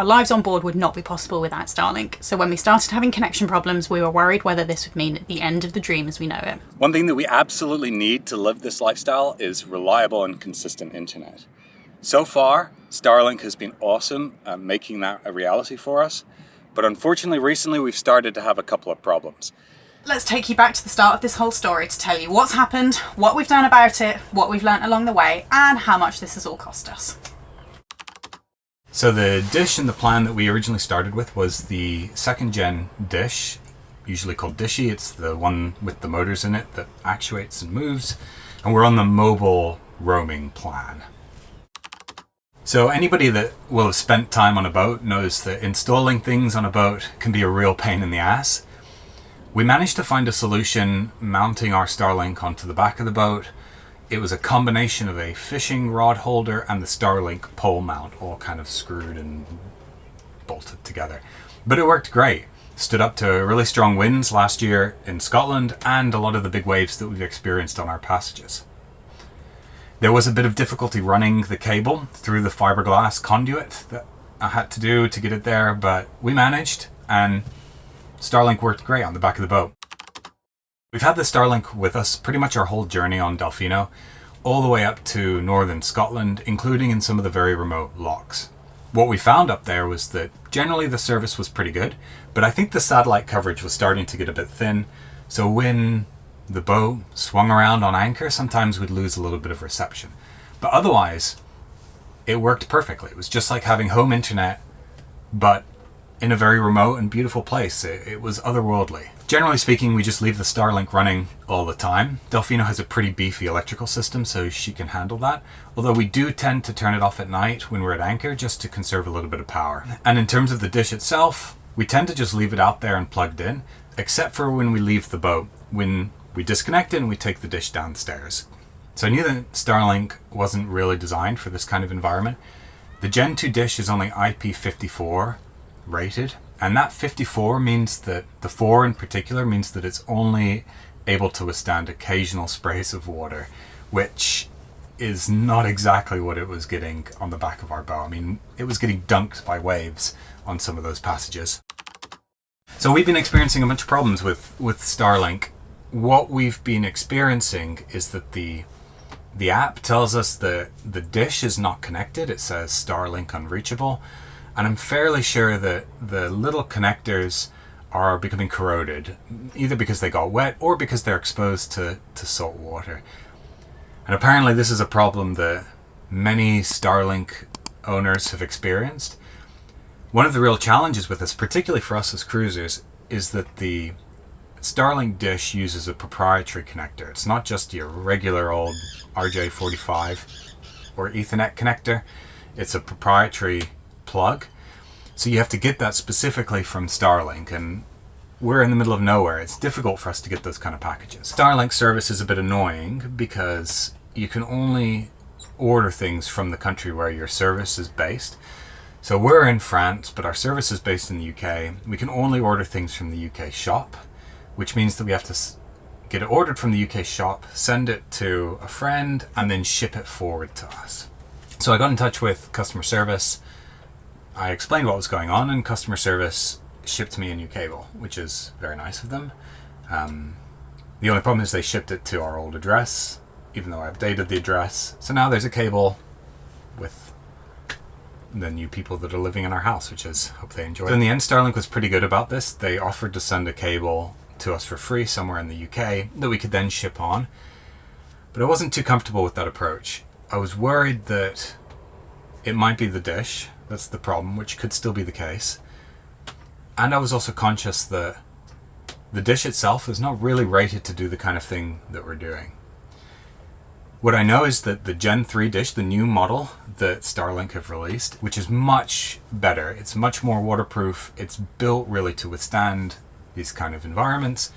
Our lives on board would not be possible without Starlink. So when we started having connection problems, we were worried whether this would mean the end of the dream as we know it. One thing that we absolutely need to live this lifestyle is reliable and consistent internet. So far, Starlink has been awesome at making that a reality for us. But unfortunately, recently we've started to have a couple of problems. Let's take you back to the start of this whole story to tell you what's happened, what we've done about it, what we've learnt along the way, and how much this has all cost us. So the dish and the plan that we originally started with was the 2nd gen dish, usually called Dishy. It's the one with the motors in it that actuates and moves. And we're on the mobile roaming plan. So anybody that will have spent time on a boat knows that installing things on a boat can be a real pain in the ass. We managed to find a solution mounting our Starlink onto the back of the boat. It was a combination of a fishing rod holder and the Starlink pole mount, all kind of screwed and bolted together. But it worked great. Stood up to really strong winds last year in Scotland and a lot of the big waves that we've experienced on our passages. There was a bit of difficulty running the cable through the fiberglass conduit that I had to do to get it there, but we managed, and Starlink worked great on the back of the boat. We've had the Starlink with us pretty much our whole journey on Delfino, all the way up to northern Scotland, including in some of the very remote lochs. What we found up there was that generally the service was pretty good, but I think the satellite coverage was starting to get a bit thin, so when the boat swung around on anchor, sometimes we'd lose a little bit of reception. But otherwise, it worked perfectly. It was just like having home internet, but in a very remote and beautiful place. It was otherworldly. Generally speaking, we just leave the Starlink running all the time. Delfino has a pretty beefy electrical system, so she can handle that. Although we do tend to turn it off at night when we're at anchor, just to conserve a little bit of power. And in terms of the dish itself, we tend to just leave it out there and plugged in, except for when we leave the boat. When we disconnect it and we take the dish downstairs. So I knew that Starlink wasn't really designed for this kind of environment. The Gen 2 dish is only IP54 rated, and that 54 means that the 4 in particular means that it's only able to withstand occasional sprays of water, which is not exactly what it was getting on the back of our boat. I mean, it was getting dunked by waves on some of those passages. So we've been experiencing a bunch of problems with Starlink. What we've been experiencing is that the app tells us that the dish is not connected. It says Starlink unreachable. And I'm fairly sure that the little connectors are becoming corroded, either because they got wet or because they're exposed to salt water. And apparently this is a problem that many Starlink owners have experienced. One of the real challenges with this, particularly for us as cruisers, is that the Starlink dish uses a proprietary connector. It's not just your regular old RJ45 or Ethernet connector. It's a proprietary plug. So you have to get that specifically from Starlink, and we're in the middle of nowhere. It's difficult for us to get those kind of packages. Starlink service is a bit annoying because you can only order things from the country where your service is based. So we're in France, but our service is based in the UK. We can only order things from the UK shop, which means that we have to get it ordered from the UK shop, send it to a friend, and then ship it forward to us. So I got in touch with customer service. I explained what was going on, and customer service shipped me a new cable, which is very nice of them. The only problem is they shipped it to our old address, even though I updated the address. So now there's a cable with the new people that are living in our house, which is, hope they enjoy it. So in the end, Starlink was pretty good about this. They offered to send a cable to us for free somewhere in the UK that we could then ship on. But I wasn't too comfortable with that approach. I was worried that it might be the dish that's the problem, which could still be the case. And I was also conscious that the dish itself is not really rated to do the kind of thing that we're doing. What I know is that the Gen 3 dish, the new model that Starlink have released, which is much better, it's much more waterproof, it's built really to withstand these kind of environments,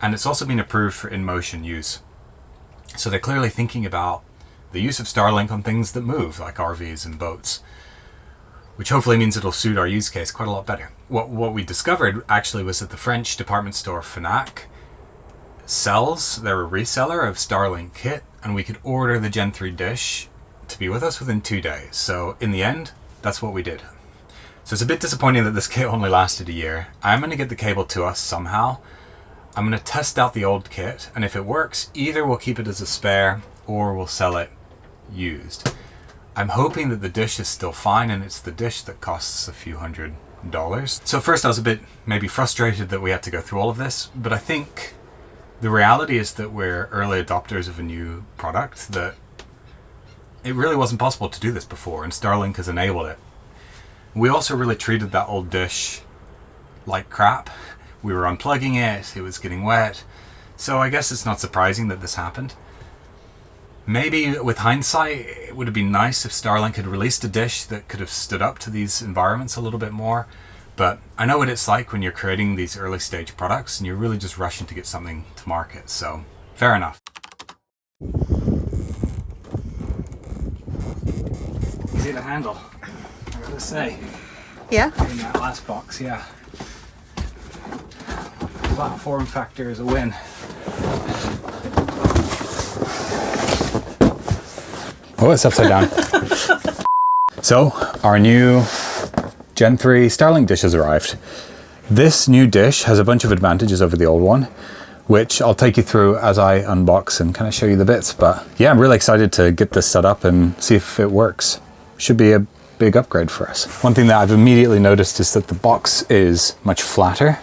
and it's also been approved for in-motion use. So they're clearly thinking about the use of Starlink on things that move, like RVs and boats, which hopefully means it'll suit our use case quite a lot better. What we discovered actually was that the French department store Fnac they're a reseller of Starlink kit, and we could order the Gen 3 dish to be with us within 2 days. So in the end, that's what we did. So it's a bit disappointing that this kit only lasted a year. I'm going to get the cable to us somehow. I'm going to test out the old kit, and if it works, either we'll keep it as a spare or we'll sell it used. I'm hoping that the dish is still fine, and it's the dish that costs a few $100s. So first I was a bit maybe frustrated that we had to go through all of this, but I think the reality is that we're early adopters of a new product, that it really wasn't possible to do this before, and Starlink has enabled it. We also really treated that old dish like crap. We were unplugging it, it was getting wet, so I guess it's not surprising that this happened. Maybe with hindsight, it would have been nice if Starlink had released a dish that could have stood up to these environments a little bit more, but I know what it's like when you're creating these early stage products and you're really just rushing to get something to market, so fair enough. Easy to handle, I gotta say. Yeah? In that last box, yeah. Flat form factor is a win. Oh, it's upside down. So, our new Gen 3 Starlink dish has arrived. This new dish has a bunch of advantages over the old one, which I'll take you through as I unbox and kind of show you the bits. But yeah, I'm really excited to get this set up and see if it works. Should be a big upgrade for us. One thing that I've immediately noticed is that the box is much flatter.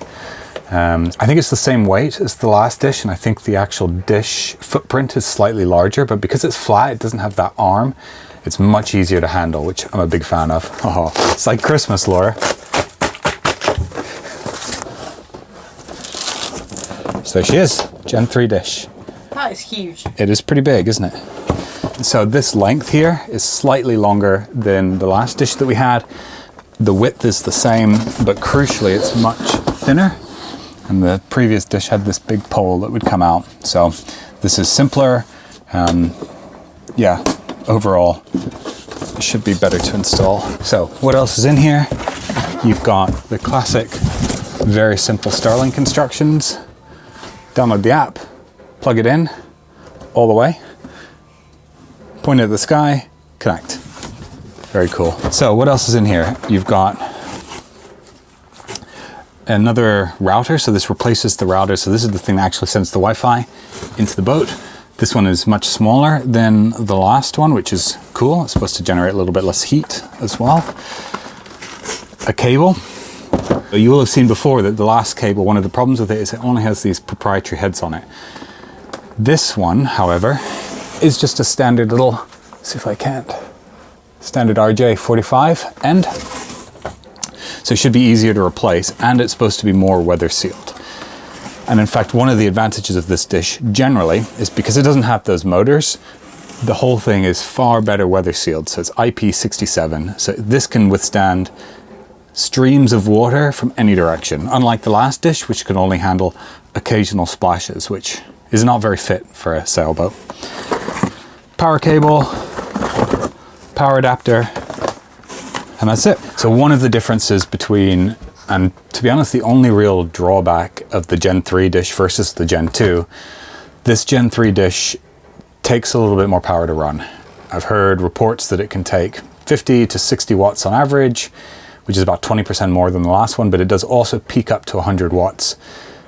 I think it's the same weight as the last dish, and I think the actual dish footprint is slightly larger, but because it's flat, it doesn't have that arm. It's much easier to handle, which I'm a big fan of. Oh, it's like Christmas, Laura. So there she is, Gen 3 dish. That is huge. It is pretty big, isn't it? So this length here is slightly longer than the last dish that we had. The width is the same, but crucially, it's much thinner. And the previous dish had this big pole that would come out. So this is simpler. Yeah, overall, it should be better to install. So what else is in here? You've got the classic, very simple Starlink instructions. Download the app, plug it in, all the way, point it at the sky, connect. Very cool. So what else is in here? You've got another router, so this replaces the router. So this is the thing that actually sends the Wi-Fi into the boat. This one is much smaller than the last one, which is cool. It's supposed to generate a little bit less heat as well. A cable. You will have seen before that the last cable, one of the problems with it is it only has these proprietary heads on it. This one, however, is just a standard little, let's see if I can't, standard RJ45 end. So it should be easier to replace, and it's supposed to be more weather sealed. And in fact, one of the advantages of this dish generally is because it doesn't have those motors, the whole thing is far better weather sealed. So it's IP67. So this can withstand streams of water from any direction, unlike the last dish, which can only handle occasional splashes, which is not very fit for a sailboat. Power cable, power adapter, and that's it. So one of the differences between, and to be honest, the only real drawback of the Gen 3 dish versus the Gen 2, this Gen 3 dish takes a little bit more power to run. I've heard reports that it can take 50 to 60 watts on average, which is about 20% more than the last one, but it does also peak up to 100 watts.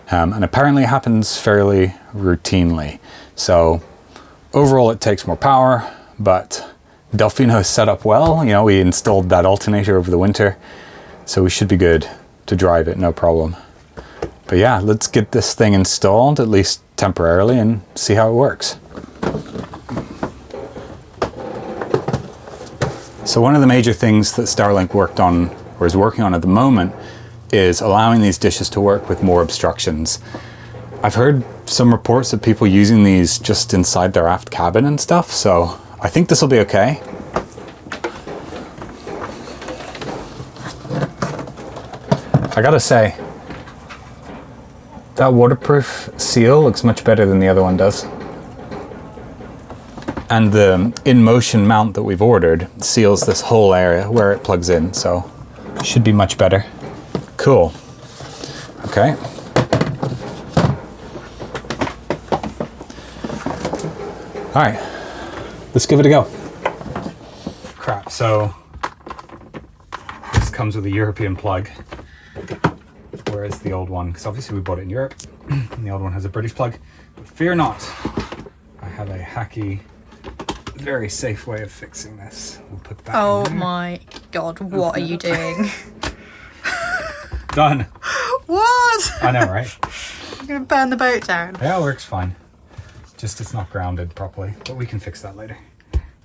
And apparently it happens fairly routinely. So overall it takes more power, but Delfino is set up well. You know, we installed that alternator over the winter, so we should be good to drive it, no problem. But yeah, let's get this thing installed, at least temporarily, and see how it works. So one of the major things that Starlink worked on, or is working on at the moment, is allowing these dishes to work with more obstructions. I've heard some reports of people using these just inside their aft cabin and stuff, so I think this will be okay. I gotta say, that waterproof seal looks much better than the other one does. And the in-motion mount that we've ordered seals this whole area where it plugs in, so it should be much better. Cool. Okay. All right, let's give it a go. Crap, so this comes with a European plug, whereas the old one, because obviously we bought it in Europe, and the old one has a British plug. But fear not, I have a hacky, very safe way of fixing this. We'll put that in there. My god, what are you doing? Done. What? I know, right? You're gonna burn the boat down. Yeah, it works fine. Just it's not grounded properly, but we can fix that later.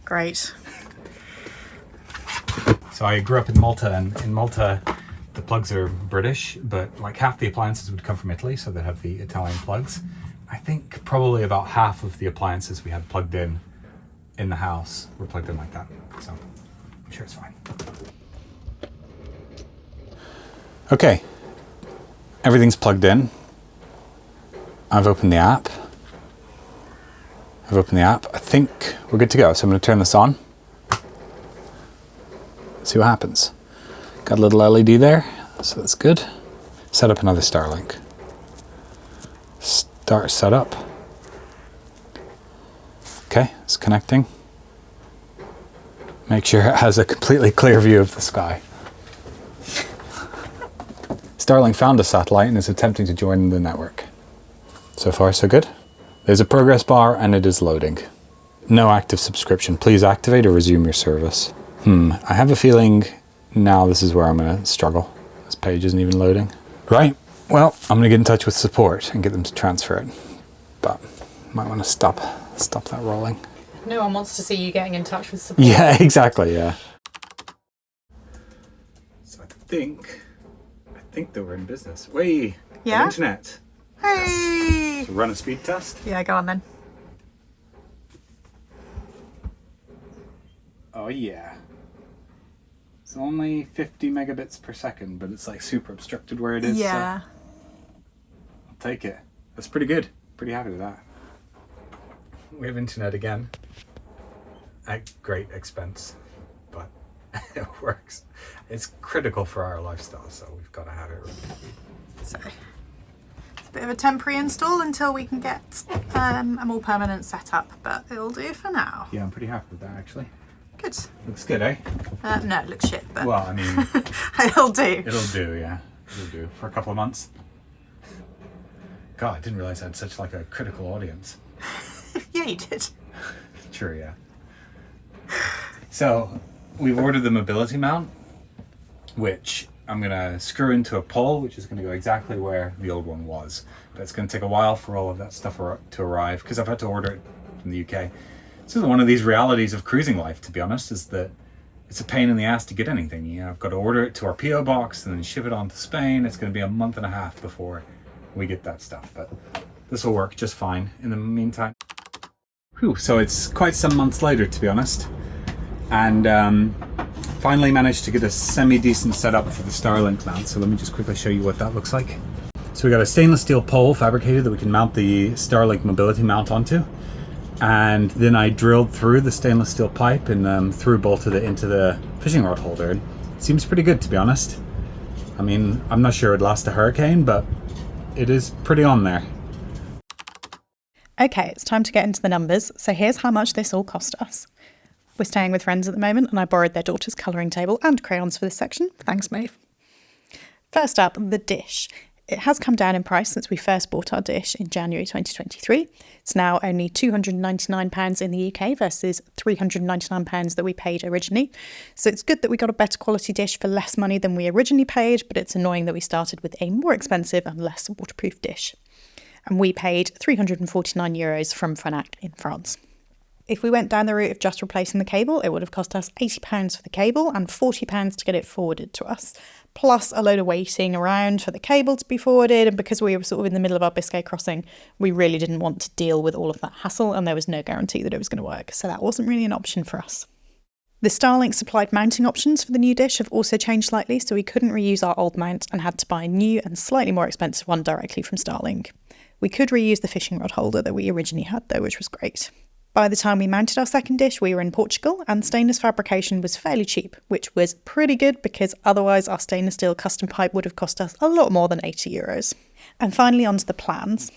Great. So I grew up in Malta, and in Malta the plugs are British, but like half the appliances would come from Italy, so they have the Italian plugs. I think probably about half of the appliances we had plugged in the house were plugged in like that. So I'm sure it's fine. Okay, everything's plugged in. I've opened the app. I think we're good to go. So I'm going to turn this on. See what happens. Got a little LED there, so that's good. Set up another Starlink. Start setup. Okay, it's connecting. Make sure it has a completely clear view of the sky. Starlink found a satellite and is attempting to join the network. So far, so good. There's a progress bar and it is loading. No active subscription. Please activate or resume your service. I have a feeling now this is where I'm going to struggle. This page isn't even loading. Right, well, I'm going to get in touch with support and get them to transfer it. But might want to stop that rolling. No one wants to see you getting in touch with support. Yeah, exactly, yeah. So I think that we're in business. Wait, Yeah? internet. Hey! Yes. So run a speed test. Yeah, go on then. Oh yeah. It's only 50 megabits per second, but it's like super obstructed where it is. Yeah. So I'll take it. That's pretty good. Pretty happy with that. We have internet again. At great expense, but it works. It's critical for our lifestyle, so we've got to have it. So it's a bit of a temporary install until we can get a more permanent setup, but it'll do for now. Yeah, I'm pretty happy with that actually. Good. Looks good, eh? No, it looks shit, but Well, I mean, it'll do. it'll do, yeah. It'll do for a couple of months. God, I didn't realize I had such like a critical audience. Yeah, you did. True, yeah. So we've ordered the mobility mount, which I'm going to screw into a pole, which is going to go exactly where the old one was. But it's going to take a while for all of that stuff to arrive, because I've had to order it from the UK. This is one of these realities of cruising life, to be honest, is that it's a pain in the ass to get anything. You know, I've got to order it to our PO box and then ship it on to Spain. It's going to be a month and a half before we get that stuff, but this will work just fine in the meantime. Whew, so it's quite some months later, to be honest, and finally managed to get a semi-decent setup for the Starlink mount. So let me just quickly show you what that looks like. So we got a stainless steel pole fabricated that we can mount the Starlink mobility mount onto. And then I drilled through the stainless steel pipe and through bolted it into the fishing rod holder. And it seems pretty good, to be honest. I mean, I'm not sure it'd last a hurricane, but it is pretty on there. Okay, it's time to get into the numbers. So here's how much this all cost us. We're staying with friends at the moment, and I borrowed their daughter's colouring table and crayons for this section. Thanks, Maeve. First up, the dish. It has come down in price since we first bought our dish in January 2023. It's now only £299 in the UK versus £399 that we paid originally. So it's good that we got a better quality dish for less money than we originally paid, but it's annoying that we started with a more expensive and less waterproof dish. And we paid €349 from Fnac in France. If we went down the route of just replacing the cable, it would have cost us £80 for the cable and £40 to get it forwarded to us, plus a load of waiting around for the cable to be forwarded. And because we were sort of in the middle of our Biscay crossing, we really didn't want to deal with all of that hassle, and there was no guarantee that it was going to work, so that wasn't really an option for us. The Starlink supplied mounting options for the new dish have also changed slightly, so we couldn't reuse our old mount and had to buy a new and slightly more expensive one directly from Starlink. We could reuse the fishing rod holder that we originally had though, which was great. By the time we mounted our second dish, we were in Portugal, and stainless fabrication was fairly cheap, which was pretty good because otherwise our stainless steel custom pipe would have cost us a lot more than €80. And finally, onto the plans.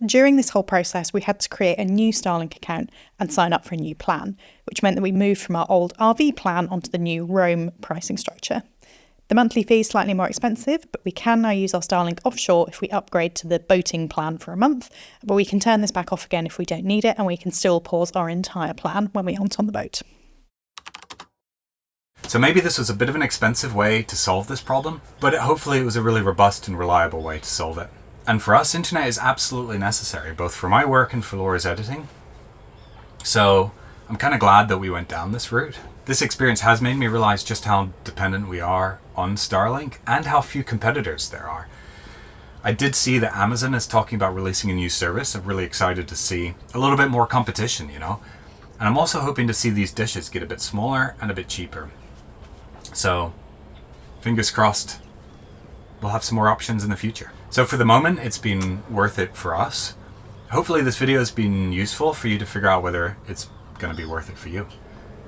During this whole process, we had to create a new Starlink account and sign up for a new plan, which meant that we moved from our old RV plan onto the new Roam pricing structure. The monthly fee is slightly more expensive, but we can now use our Starlink offshore if we upgrade to the boating plan for a month, but we can turn this back off again if we don't need it, and we can still pause our entire plan when we aren't on the boat. So maybe this was a bit of an expensive way to solve this problem, but hopefully it was a really robust and reliable way to solve it. And for us, internet is absolutely necessary, both for my work and for Laura's editing. So I'm kind of glad that we went down this route. This experience has made me realize just how dependent we are on Starlink and how few competitors there are. I did see that Amazon is talking about releasing a new service. I'm really excited to see a little bit more competition, you know. And I'm also hoping to see these dishes get a bit smaller and a bit cheaper. So fingers crossed we'll have some more options in the future. So for the moment, it's been worth it for us. Hopefully this video has been useful for you to figure out whether it's going to be worth it for you.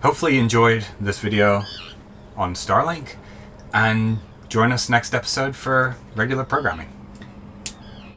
Hopefully you enjoyed this video on Starlink, and join us next episode for regular programming.